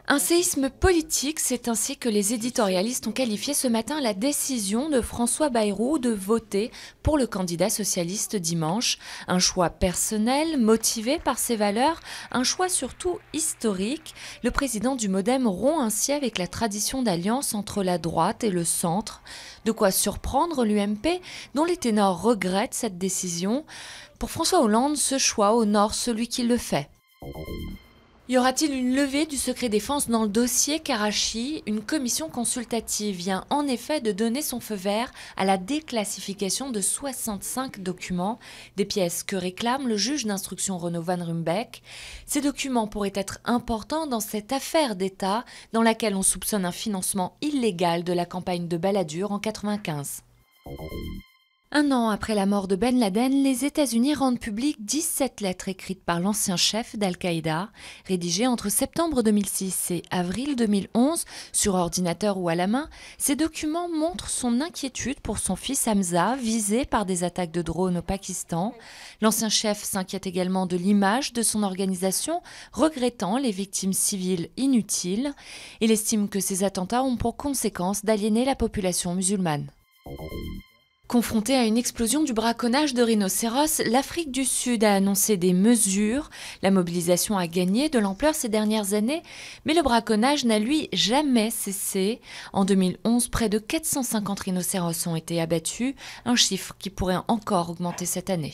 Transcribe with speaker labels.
Speaker 1: Un séisme politique, c'est ainsi que les éditorialistes ont qualifié ce matin la décision de François Bayrou de voter pour le candidat socialiste dimanche. Un choix personnel, motivé par ses valeurs, un choix surtout historique. Le président du MoDem rompt ainsi avec la tradition d'alliance entre la droite et le centre. De quoi surprendre l'UMP, dont les ténors regrettent cette décision. Pour François Hollande, ce choix honore celui qui le fait. Y aura-t-il une levée du secret défense dans le dossier Karachi? Une commission consultative vient en effet de donner son feu vert à la déclassification de 65 documents, des pièces que réclame le juge d'instruction Renaud Van Rumbek. Ces documents pourraient être importants dans cette affaire d'État dans laquelle on soupçonne un financement illégal de la campagne de Balladur en 1995. Un an après la mort de Ben Laden, les États-Unis rendent publiques 17 lettres écrites par l'ancien chef d'Al-Qaïda, rédigées entre septembre 2006 et avril 2011, sur ordinateur ou à la main. Ces documents montrent son inquiétude pour son fils Hamza, visé par des attaques de drones au Pakistan. L'ancien chef s'inquiète également de l'image de son organisation, regrettant les victimes civiles inutiles. Il estime que ces attentats ont pour conséquence d'aliéner la population musulmane. Confrontée à une explosion du braconnage de rhinocéros, l'Afrique du Sud a annoncé des mesures. La mobilisation a gagné de l'ampleur ces dernières années, mais le braconnage n'a lui jamais cessé. En 2011, près de 450 rhinocéros ont été abattus, un chiffre qui pourrait encore augmenter cette année.